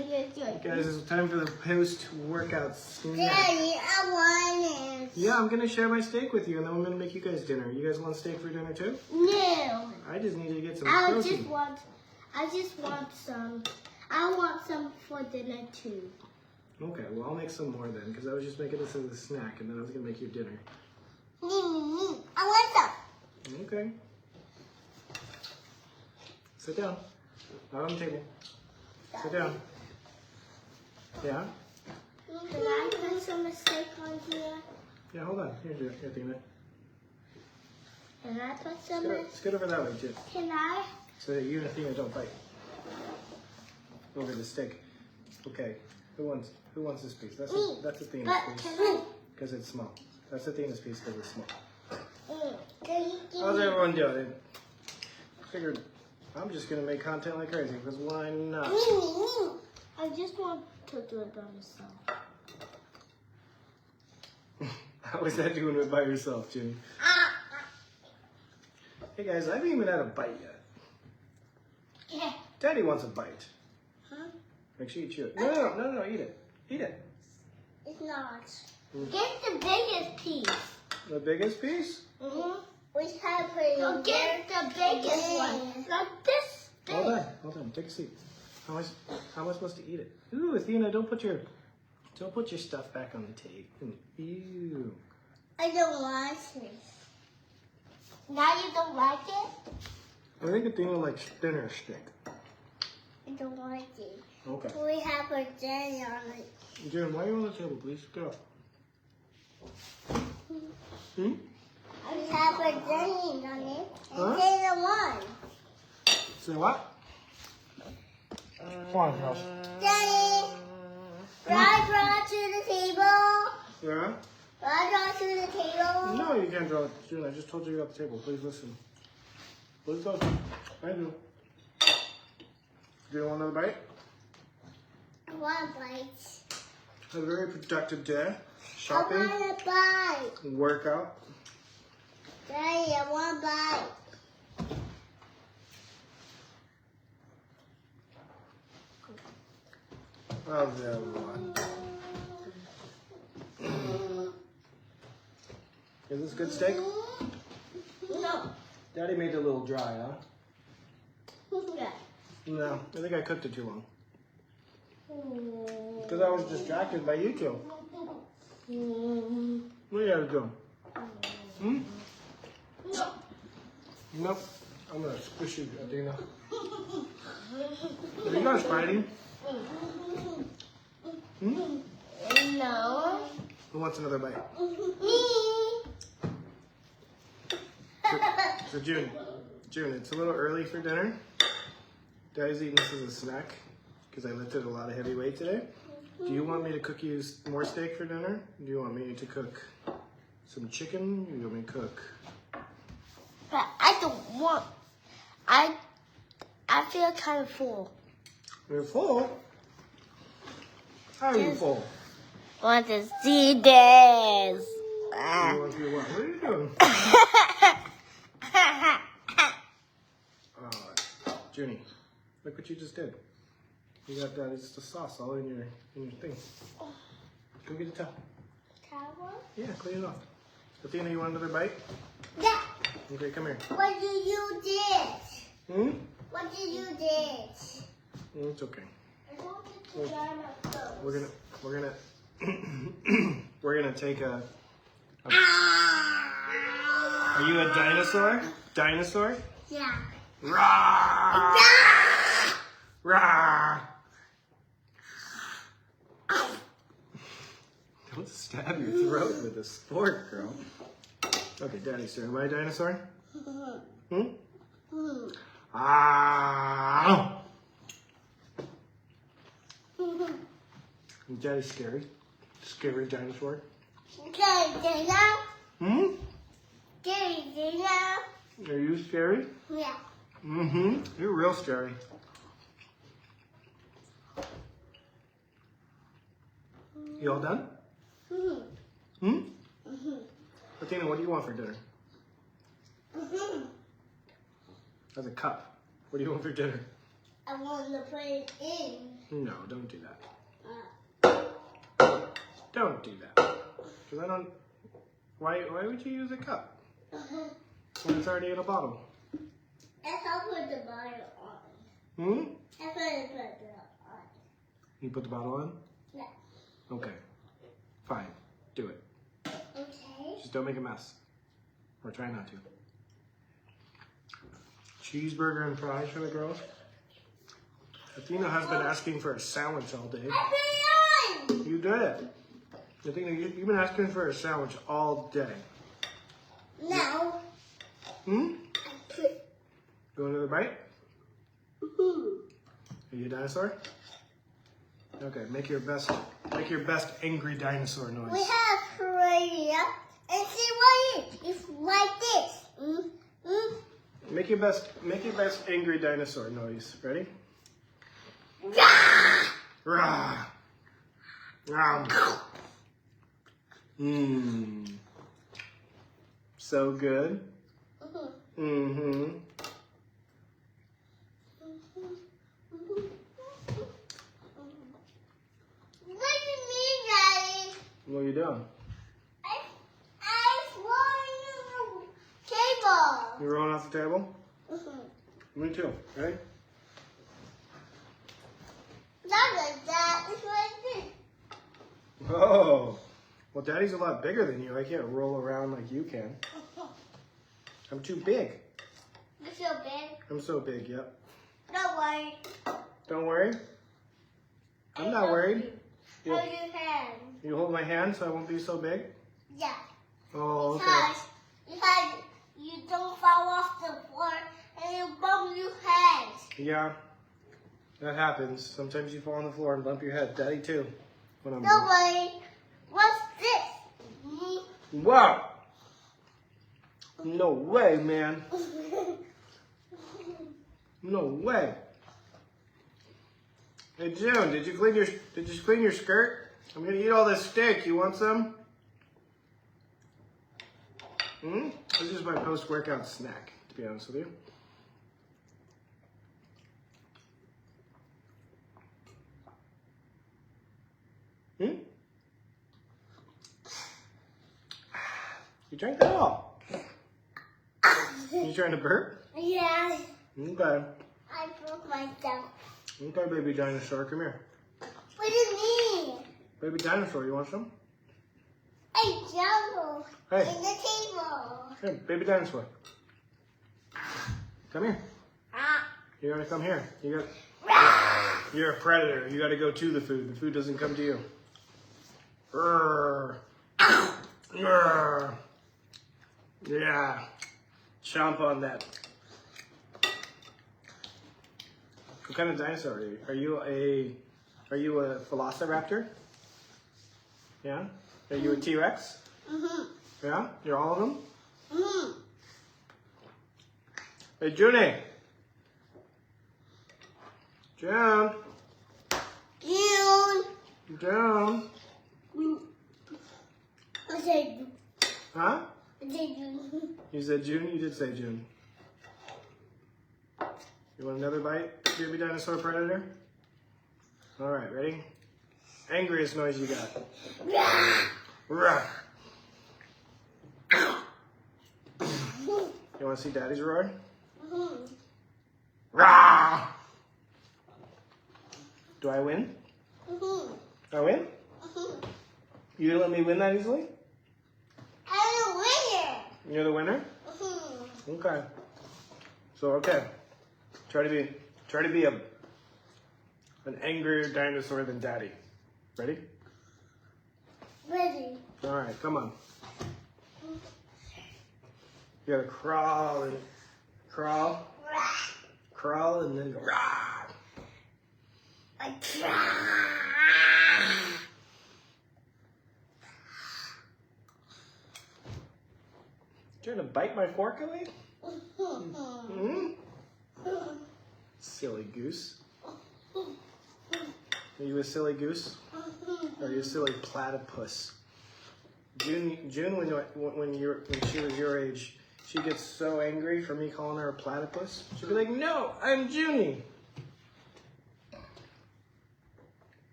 Guys, it's time for the post-workout snack. Daddy, I want it. Yeah, I'm going to share my steak with you, and then I'm going to make you guys dinner. You guys want steak for dinner, too? No. I just need to get some I protein. just want some. I want some for dinner, too. Okay, well, I'll make some more then, because I was just making this as a snack, and then I was going to make you dinner. I want some. Okay. Sit down. Not on the table. Sit down. Yeah? Can I put some steak on here? Yeah, hold on. Here, Athena. Can I put some? Scoot over that way, too. Can I? So that you and Athena don't fight. Over the steak. Okay. Who wants this piece? That's Athena's But piece. can I? Because it's small. That's Athena's piece because it's small. Can you give How's me? everyone doing? Figured I'm just gonna make content like crazy because why not? I just want to do it by myself. How is that doing it by yourself, Jimmy? Hey guys, I haven't even had a bite yet. Yeah. Daddy wants a bite. Huh? Make sure you chew it. No, eat it. Eat it. It's not. Get the biggest piece. The biggest piece? We have to get the biggest one. Like this big. Hold on. Take a seat. How am I supposed to eat it? Ooh, Athena, don't put your stuff back on the table. Ew. I don't want it. Now you don't like it? I think Athena likes dinner steak. I don't like it. Okay. We have a jelly on it. Jim, why are you on the table, please? Get up. Hmm? We have a jelly on it. Huh? And say the one. Say what? Come on, girls. Daddy, brought to the table. Yeah? Brought to the table. No, you can't draw it. June, I just told you at the table. Please listen. Please listen. Thank you. Do you want another bite? I want a bite. Have a very productive day. I Shopping, want a bite. workout. Daddy, I want a bite. How's everyone? Is this good steak? No. Daddy made it a little dry, huh? Yeah. No, I think I cooked it too long. Because I was distracted by you two. What are you guys doing? Hmm? No. Nope. I'm going to squish you, Athena. Are you guys fighting? Hmm? No. Who wants another bite? Me. So June, it's a little early for dinner. Daddy's eating this as a snack because I lifted a lot of heavy weight today. Do you want me to cook you more steak for dinner? Do you want me to cook some chicken? Do you want me to cook? But I don't want. I feel kind of full. You're full? How are you full? Want to see this? You want to do what? What are you doing? Junie, look what you just did. You got that, it's the sauce all in your thing. Go get a towel. Towel? Yeah, clean it off. Athena, you want another bite? Yeah. Okay, come here. What did you do? Hmm? What did you do? It's okay. I wanted to dry my clothes. We're gonna take a. Are you a dinosaur? Dinosaur? Yeah. Rah! Rah! Don't stab your throat with a fork, girl. Okay, Daddy's turn. Am I a dinosaur? Hmm? Ah! Is Daddy scary? Scary dinosaur? Okay, dinner. Hmm? Dinner. Are you scary? Yeah. Mm-hmm. You're real scary. You all done? Hmm? Athena, what do you want for dinner? That's a cup. What do you want for dinner? I want to put it in. No, don't do that. Don't do that. Because I don't... Why would you use a cup? When it's already in a bottle? That's how I put the bottle on. Hmm? That's how I put it on. You put the bottle on? Yeah. Okay. Fine. Do it. Okay. Just don't make a mess. Or try not to. Cheeseburger and fries for the girls. Athena has been asking for a sandwich all day. I put it on! You did it. Athena, you've been asking for a sandwich all day. Now, Hmm? I put... You want another bite? Are you a dinosaur? Okay, make your best angry dinosaur noise. We have radio and see what it is. It's like this. Make your best angry dinosaur noise. Ready? Rah! Mmm. So good. Mm-hmm. What do you mean, Daddy? What are you doing? I swallowed the table. You rolling off the table? Me too. Ready? Not like that. It's like this. Oh. Well, Daddy's a lot bigger than you. I can't roll around like you can. I'm too big. You're so big. I'm so big, yep. Don't worry. Don't worry. I'm not worried. You, Hold your hand. you hold my hand so I won't be so big? Yeah. Oh, okay. Because you don't fall off the floor and you bump your head. Yeah, that happens. Sometimes you fall on the floor and bump your head. Daddy too. When I'm Don't worry. What's this? Wow! No way, man. No way. Hey June, did you clean your skirt? I'm gonna eat all this steak. You want some? This is my post-workout snack, to be honest with you. You drank that all. You trying to burp? Yeah. Okay. I broke myself. Okay, baby dinosaur, come here. What do you mean? Baby dinosaur, you want some? I jumbled Hey. in the table. Here, baby dinosaur. Come here. You gotta come here. You're a predator. You gotta go to the food. The food doesn't come to you. Grr. Grr. Yeah. Chomp on that. What kind of dinosaur are you? Are you a velociraptor? Yeah? Are you a T-Rex? Yeah? You're all of them? Hey, Junie. June. June. I said, Huh? I said, You said June? You did say June. You want another bite, baby dinosaur predator? All right, ready? Angriest noise you got. Rah. You want to see Daddy's roar? Rah. Do I win? I win? You gonna let me win that easily? I'm a winner. You're the winner? Okay. So okay. Try to be an angrier dinosaur than Daddy. Ready? Ready. All right, come on. You gotta crawl and crawl, crawl, and then go. Rah. I try. Trying to bite my fork away? Silly goose. Are you a silly goose? Or are you a silly platypus? June, when she was your age, she gets so angry for me calling her a platypus. She'd be like, "No, I'm Junie."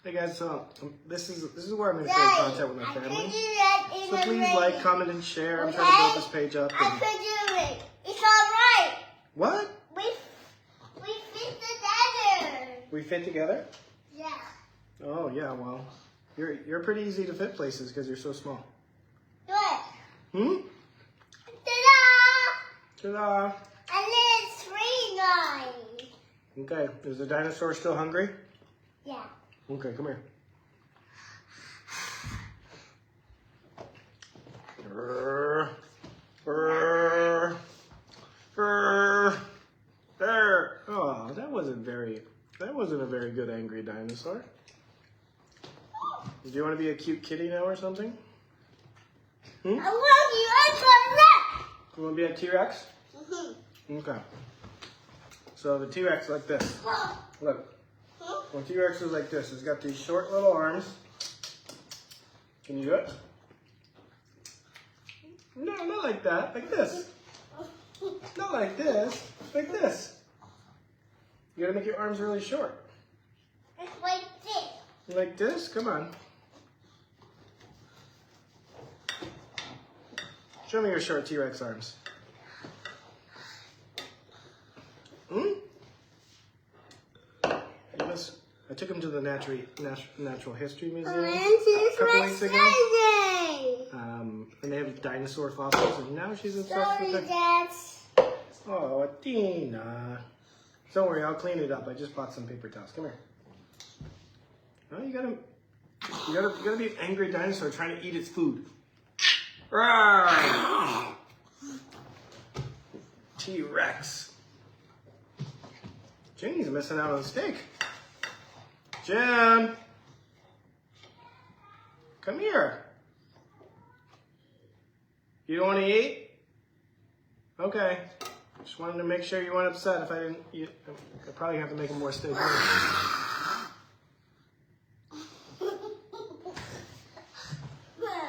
Hey guys, so this is where I'm going to share content with my family. So please like, comment, and share. I'm trying to build this page up. I could do it. It's alright. What? We fit together. We fit together? Yeah. Oh yeah, well, you're pretty easy to fit places because you're so small. Do it. Hmm? Ta-da! Ta-da! And then it's 3 guys. Okay, is the dinosaur still hungry? Yeah. Okay, come here. There. Oh, that wasn't a very good angry dinosaur. Do you want to be a cute kitty now or something? I want you. I got that. You want to be a T-Rex? Mm-hmm. Okay. So the T-Rex like this. Look. Well, T-Rex is like this. It's got these short little arms. Can you do it? No, not like that. Like this. Not like this. Like this. You gotta make your arms really short. It's like this. Like this? Come on. Show me your short T-Rex arms. I took him to the Natural History Museum a couple weeks ago. And they have dinosaur fossils, and now she's obsessed with them. Oh, Attena. Don't worry, I'll clean it up. I just bought some paper towels. Come here. Oh, you gotta be an angry dinosaur trying to eat its food. Rawr! T-Rex. Jenny's missing out on steak. Jim! Come here. You don't want to eat? Okay. Just wanted to make sure you weren't upset if I didn't eat. I probably have to make him more steak.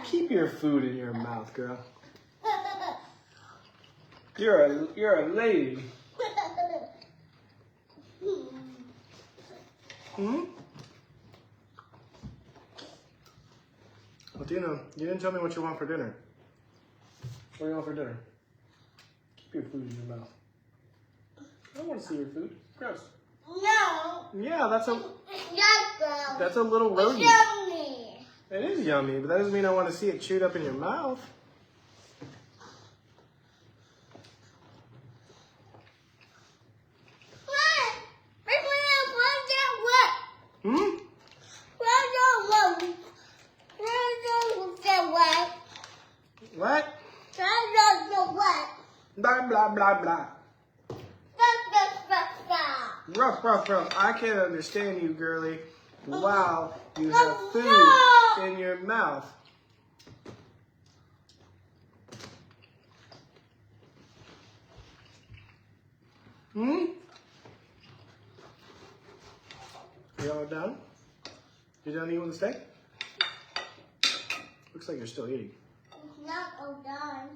Keep your food in your mouth, girl. You're a lady. Well, Dino, you didn't tell me what you want for dinner. What do you want for dinner? Keep your food in your mouth. I don't want to see your food. Gross. No. Yeah, that's a It's little rodent. yummy. It is yummy, but that doesn't mean I want to see it chewed up in your mouth. What? Blah, blah, blah, blah. Ruff, ruff, ruff. I can't understand you, girly. Wow, you have food in your mouth. You all done? You done eating the steak? Looks like you're still eating. It's not all done.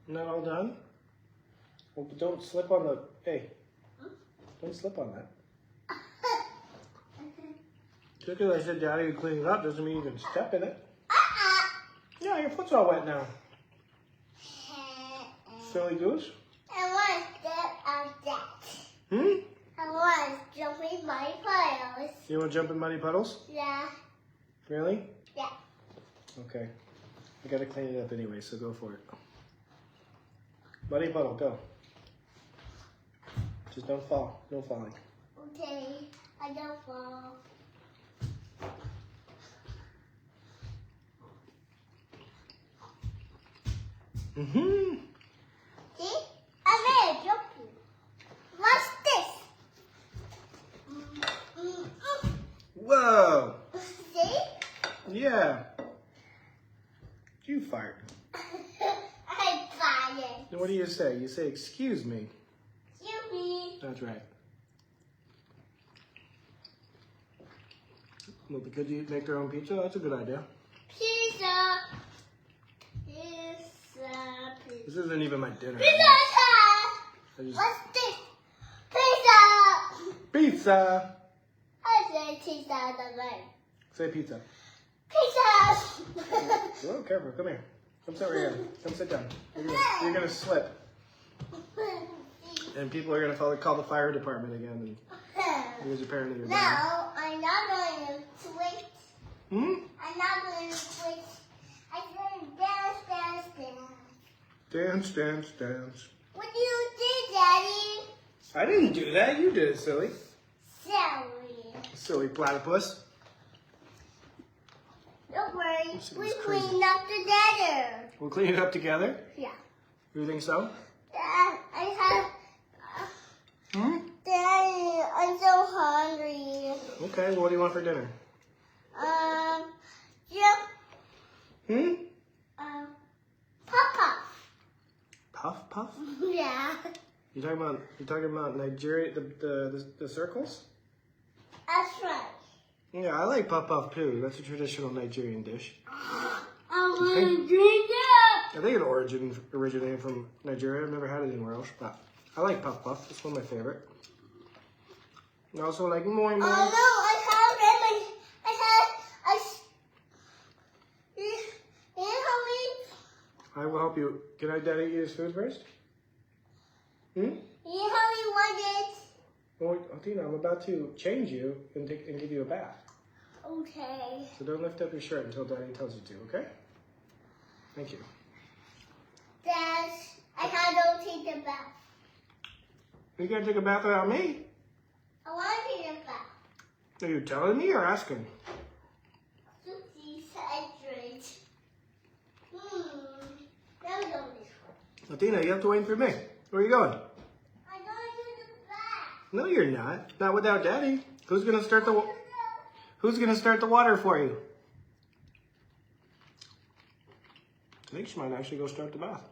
Not all done? Well, don't slip on the... Hey, don't slip on that. Just because I said Daddy would clean it up doesn't mean you can step in it. Yeah, your foot's all wet now. Silly goose? I want to step on that. I want to jump in my puddles. You want to jump in muddy puddles? Yeah. Really? Yeah. Okay. I gotta clean it up anyway, so go for it. Muddy puddle, go. Just don't fall. No falling. Okay. I don't fall. Mm-hmm. See? I'm there jumping. What's this? Whoa! See? Yeah. You fart. I fired. Then what do you say? You say, excuse me. Excuse me. That's right. Well, because you make their own pizza, that's a good idea. Pizza. Pizza. This isn't even my dinner. Pizza time. I just... What's this? Pizza. Pizza. I say pizza on the way. Say pizza. Pizza. Oh, careful. Come here. Come sit right here. Come sit down. You're gonna slip. And people are gonna call the fire department again. And because apparently you're No, down. I'm not going to switch. Hmm? I'm not going to switch. I'm going to dance, dance, dance. Dance, dance, dance. What do you do, Daddy? I didn't do that. You did it, silly. Sorry. Silly platypus. Don't worry. This We is crazy. cleaned up together. We'll clean it up together. Yeah. You think so? Dad, I have. Hmm? Daddy, I'm so hungry. Okay. Well, what do you want for dinner? Yeah. Hmm? Papa. Puff puff? Yeah. You talking about Nigeria? The circles? That's right. Yeah, I like puff puff too. That's a traditional Nigerian dish. I want to drink it. I think it originated from Nigeria. I've never had it anywhere else, but I like puff puff. It's one of my favorite. I also like moi moi. Oh no, I have it. Can you help me? I will help you. Can I, Daddy, eat his food first? Hmm? Can you help me one it? Well, Attena, I'm about to change you and give you a bath. Okay. So don't lift up your shirt until Daddy tells you to, okay? Thank you. Dad, I can't take the bath. You gonna take a bath without me? I want to take a bath. Are you telling me or asking? Susie said Now we go this way. Attena, you have to wait for me. Where are you going? I'm going to the bath. No, you're not. Not without Daddy. Who's gonna start the water for you? I think she might actually go start the bath.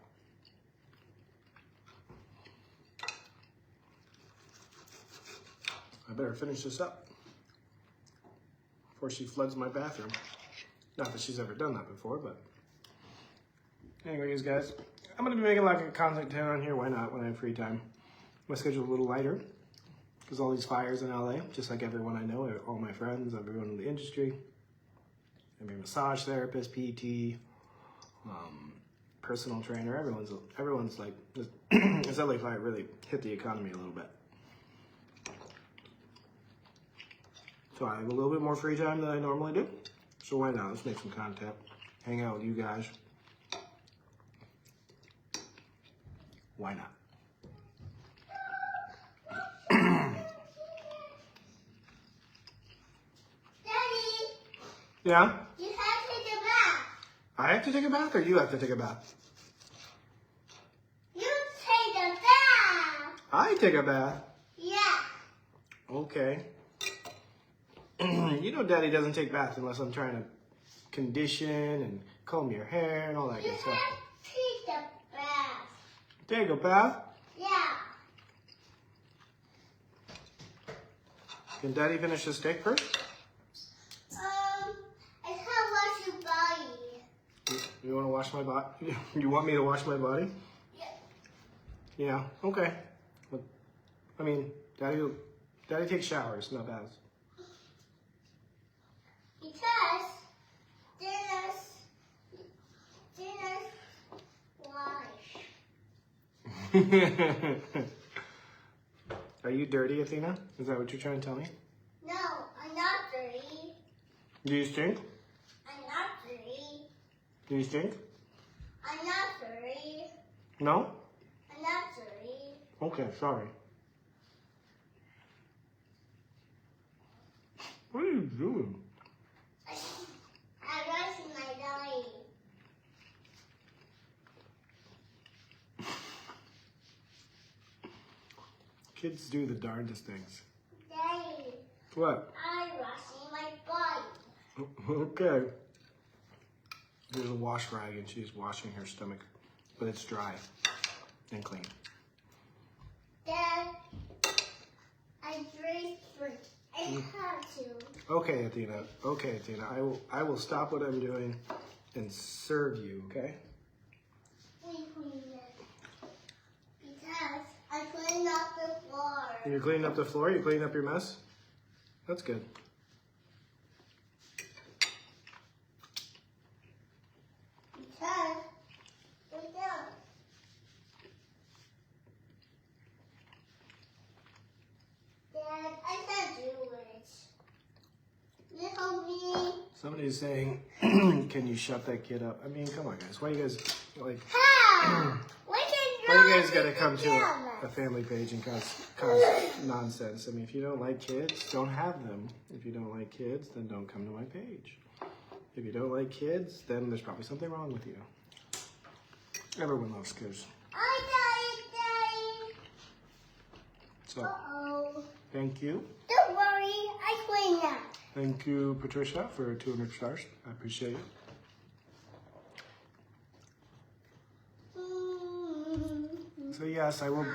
I better finish this up before she floods my bathroom. Not that she's ever done that before, but anyways, guys, I'm gonna be making like a content on here. Why not? When I have free time, my schedule's a little lighter because all these fires in LA, just like everyone I know, all my friends, everyone in the industry, every massage therapist, PT, personal trainer, everyone's like, this LA fire really hit the economy a little bit. So I have a little bit more free time than I normally do. So why not? Let's make some content. Hang out with you guys. Why not? Daddy, Yeah? you have to take a bath. I have to take a bath or you have to take a bath? You take a bath. I take a bath. Yeah. Okay. You know Daddy doesn't take baths unless I'm trying to condition and comb your hair and all that You good stuff. have to take a bath. Take a bath? Yeah. Can Daddy finish the steak first? I can't wash your body. You want to wash my body? You want me to wash my body? Yeah. Yeah, okay. But, I mean, Daddy takes showers, not baths. Because dinner's wash. Are you dirty, Attena? Is that what you're trying to tell me? No, I'm not dirty. Do you stink? I'm not dirty. Do you stink? I'm not dirty. No? I'm not dirty. Okay, sorry. What are you doing? I'm washing my belly. Kids do the darndest things. Daddy, What? I'm washing my body. Okay. There's a wash rag and she's washing her stomach, but it's dry and clean. Dad, I drink fruit. I have to. Okay, Attena. Okay, Attena. I will stop what I'm doing and serve you, okay? Wait a minute. Because I cleaned up the floor. You're cleaning up the floor? You cleaning up your mess? That's good. Because, look down. Dad, I can't do it. You help me. Somebody's saying, can you shut that kid up? I mean, come on, guys. Why you guys, like, How? why you guys gotta come to a family page and cause nonsense? I mean, if you don't like kids, don't have them. If you don't like kids, then don't come to my page. If you don't like kids, then there's probably something wrong with you. Everyone loves kids. I So, Uh-oh. thank you. Don't worry, I cleaned up. Thank you, Patricia, for 200 stars. I appreciate it. So yes, I will.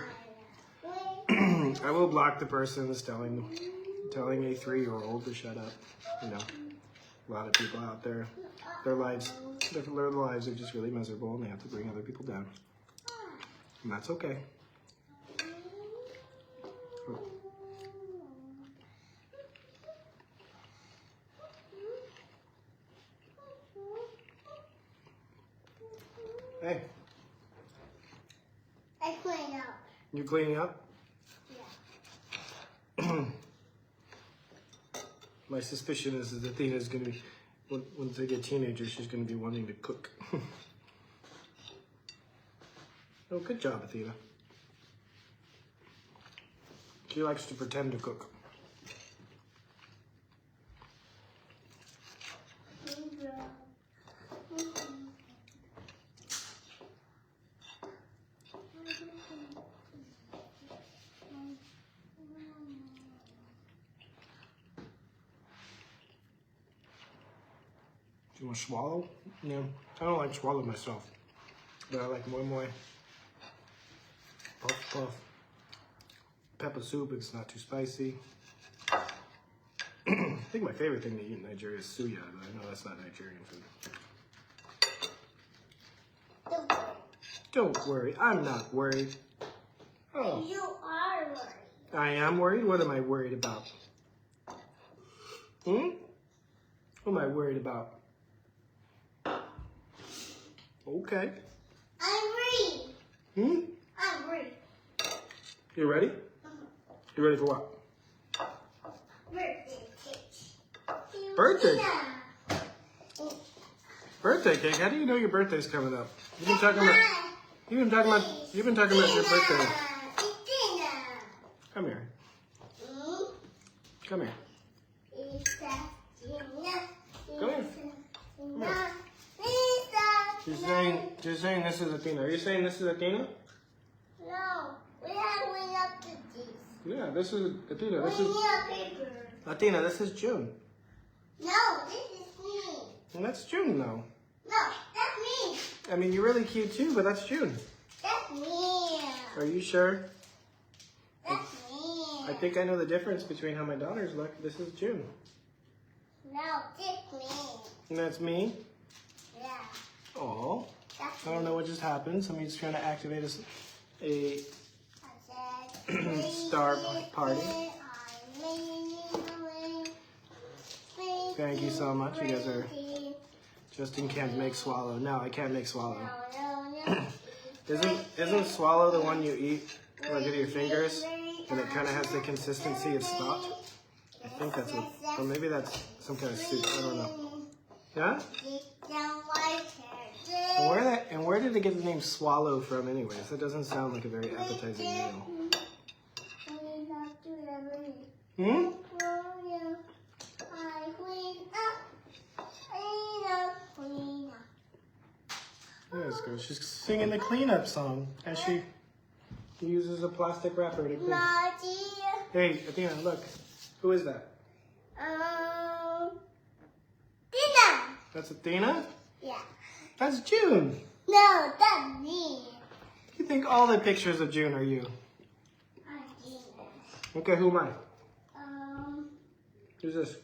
I will block the person that's telling a 3-year-old to shut up. You know, a lot of people out there, their lives are just really miserable, and they have to bring other people down, and that's okay. Hey, I cleaned up. you cleaning up? Yeah. My suspicion is that Athena's gonna be, once they get teenagers, she's gonna be wanting to cook. Oh, good job, Athena. She likes to pretend to cook. Do you want to swallow? No, I don't like swallow myself, but I like moi moi. Puff puff. Pepper soup, it's not too spicy. I think my favorite thing to eat in Nigeria is suya, but I know that's not Nigerian food. Don't worry, I'm not worried. Oh, You are worried. I am worried? What am I worried about? What am I worried about? Okay. I'm ready. I'm ready. You ready? You ready for what? Birthday cake. Birthday? Yeah. Birthday cake? How do you know your birthday's coming up? You've been talking about your birthday. Come here. Come here. Come here. She's saying this is Athena. Are you saying this is Athena? No, we have went up to this. Yeah, this is Athena. We This need is a paper. Athena. This is June. No, this is me. And that's June, though. No, that's me. I mean, you're really cute too, but that's June. That's me. Are you sure? That's me. I think I know the difference between how my daughters look. This is June. No, that's me. And that's me. Yeah. Oh, That's I don't know what just happened. Somebody's trying to activate a star party. Thank you so much. You guys are. Justin can't make swallow. No, I can't make swallow. Isn't swallow the one you eat like with your fingers, and it kind of has the consistency of stock? I think that's what, or maybe that's some kind of soup. I don't know. Yeah? And where did they get the name swallow from, anyways? That doesn't sound like a very appetizing meal. Yes, girl. She's singing the cleanup song as she uses a plastic wrapper to clean. Hey, Athena, look. Who is that? Dina. That's Athena? Yeah. That's June. No, that's me. You think all the pictures of June are you? I'm Dina. Okay, who am I? Who's this?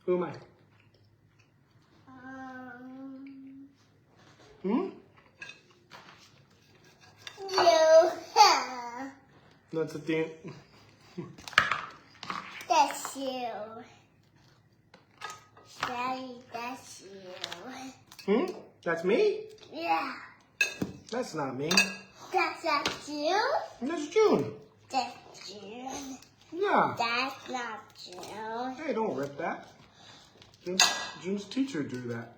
Who am I? You. That's Athena. That's you. Daddy, that's you. That's me? Yeah. That's not me. That's not you. That's June. That's June. Yeah. That's not June. Hey, don't rip that. June's teacher drew that.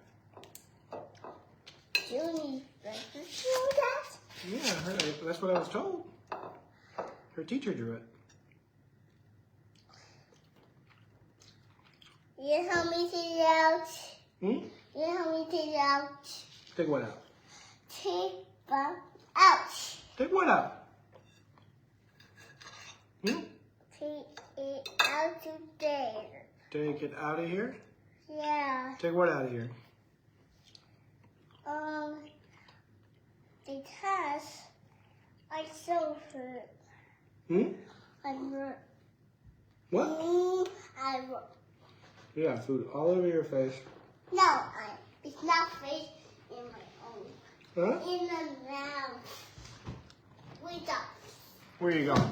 June drew that? Yeah, that's what I was told. Her teacher drew it. You help me take it out. You help me take it out. Take what out? Take it out. Take what out? Take it out today. Take it out of here? Yeah. Take what out of here? Because I so hurt. I'm hurt. What? I'm Yeah, food all over your face. No, it's not face in my own. Huh? In the mouth. Wait up. Where are you going?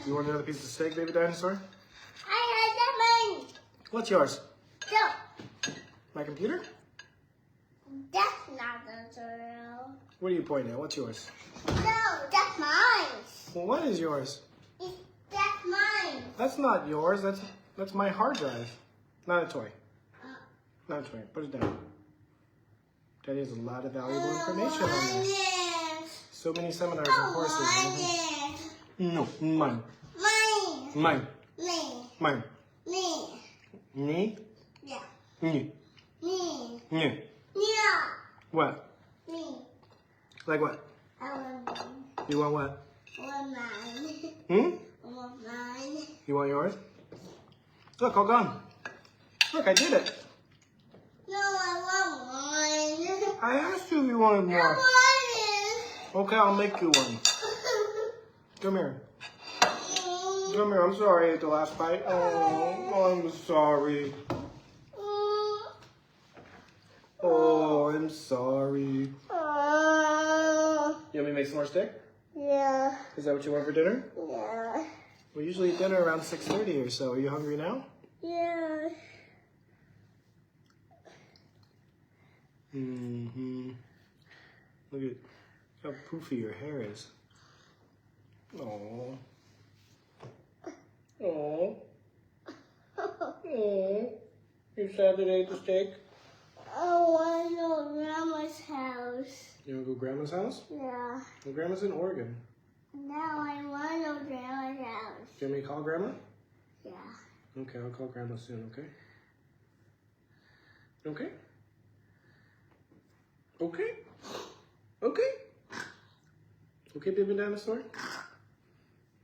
You want another piece of steak, baby dinosaur? I had that money. What's yours? No, My computer? that's not the girl. What are you pointing at? What's yours? No, that's mine. Well, what is yours? That's mine. That's not yours. That's my hard drive. Not a toy. Not a toy. Put it down. Daddy has a lot of valuable information on there. So many seminars on horses. No, mine. Mine. Mine. Me. Mine. Me. Me? Yeah. Me. Me. Me. Yeah. What? Me. Like what? I want mine. You want what? I want mine. I want mine. You want yours? Look, all gone. Look, I did it. No, I want mine. I asked you if you wanted more. I want it. Okay, I'll make you one. Come here. Come here. I'm sorry I ate the last bite. Oh, I'm sorry. Oh, I'm sorry. You want me to make some more steak? Yeah. Is that what you want for dinner? Yeah. We usually eat dinner around 6:30 or so. Are you hungry now? Yeah. Look at how poofy your hair is. Oh. Oh. Oh. You sad that I ate the steak? I want to go to Grandma's house. You want to go Grandma's house? Yeah. Well, Grandma's in Oregon. Now I want to go to Grandma's house. Do you want me to call Grandma? Yeah. Okay, I'll call Grandma soon, okay? Okay? Okay? Okay? Okay, baby dinosaur?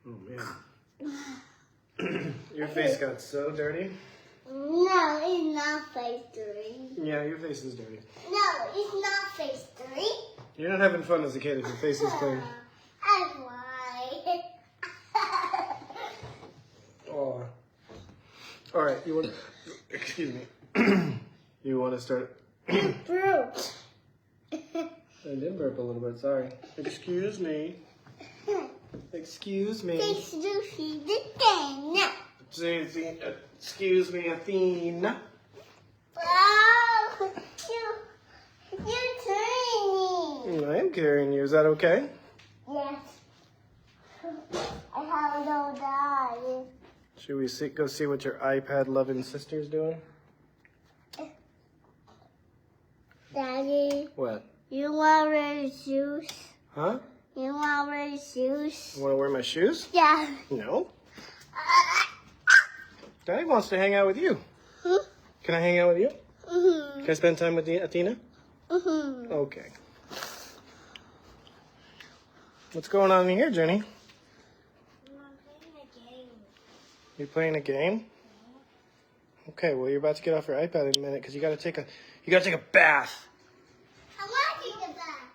Oh, man. Your face got so dirty. No, it's not face dirty. Yeah, your face is dirty. No, it's not face dirty. You're not having fun as a kid if your face is clean. I lied. Oh. All right, you want? Excuse me. You want to start? Brute. I did burp a little bit. Sorry. Excuse me. Excuse me. Face Lucy the game. Excuse me, Athena. Oh, you're turning me. I am carrying you. Is that okay? Yes. I have no die. Should we go see what your iPad-loving sister's doing? Daddy, What? you want to wear shoes? Huh? You want to wear shoes? You want to wear my shoes? Yeah. No. Daddy wants to hang out with you. Can I hang out with you? Can I spend time with Athena? Okay. What's going on in here, Jenny? I'm playing a game. You playing a game? Okay, well you're about to get off your iPad in a minute because you gotta take a bath. I want to take a bath.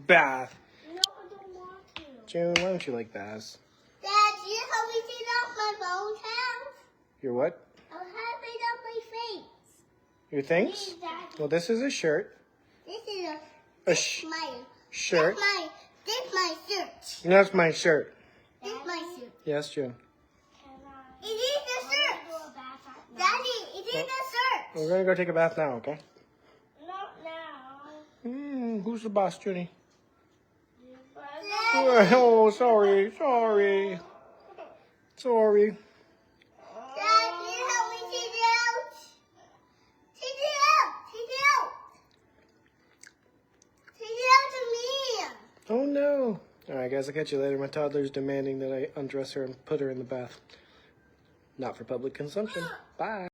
Bath. No, I don't want to. June, why don't you like baths? Dad, you help me take off my bones house? Your what? I'll have it on my face. Your things? Please, Daddy. Well, this is a shirt. This is A my shirt. That's This is my shirt. That's my shirt. This is my shirt. Yes, June. It is the shirt. Daddy, it is the shirt. We're gonna go take a bath now, okay? Not now. Who's the boss, Junie? Oh, sorry. Dad, can you help me take it out? Take it out. Take it out. Take it out to me. Oh no. Alright guys, I'll catch you later. My toddler's demanding that I undress her and put her in the bath. Not for public consumption. Bye.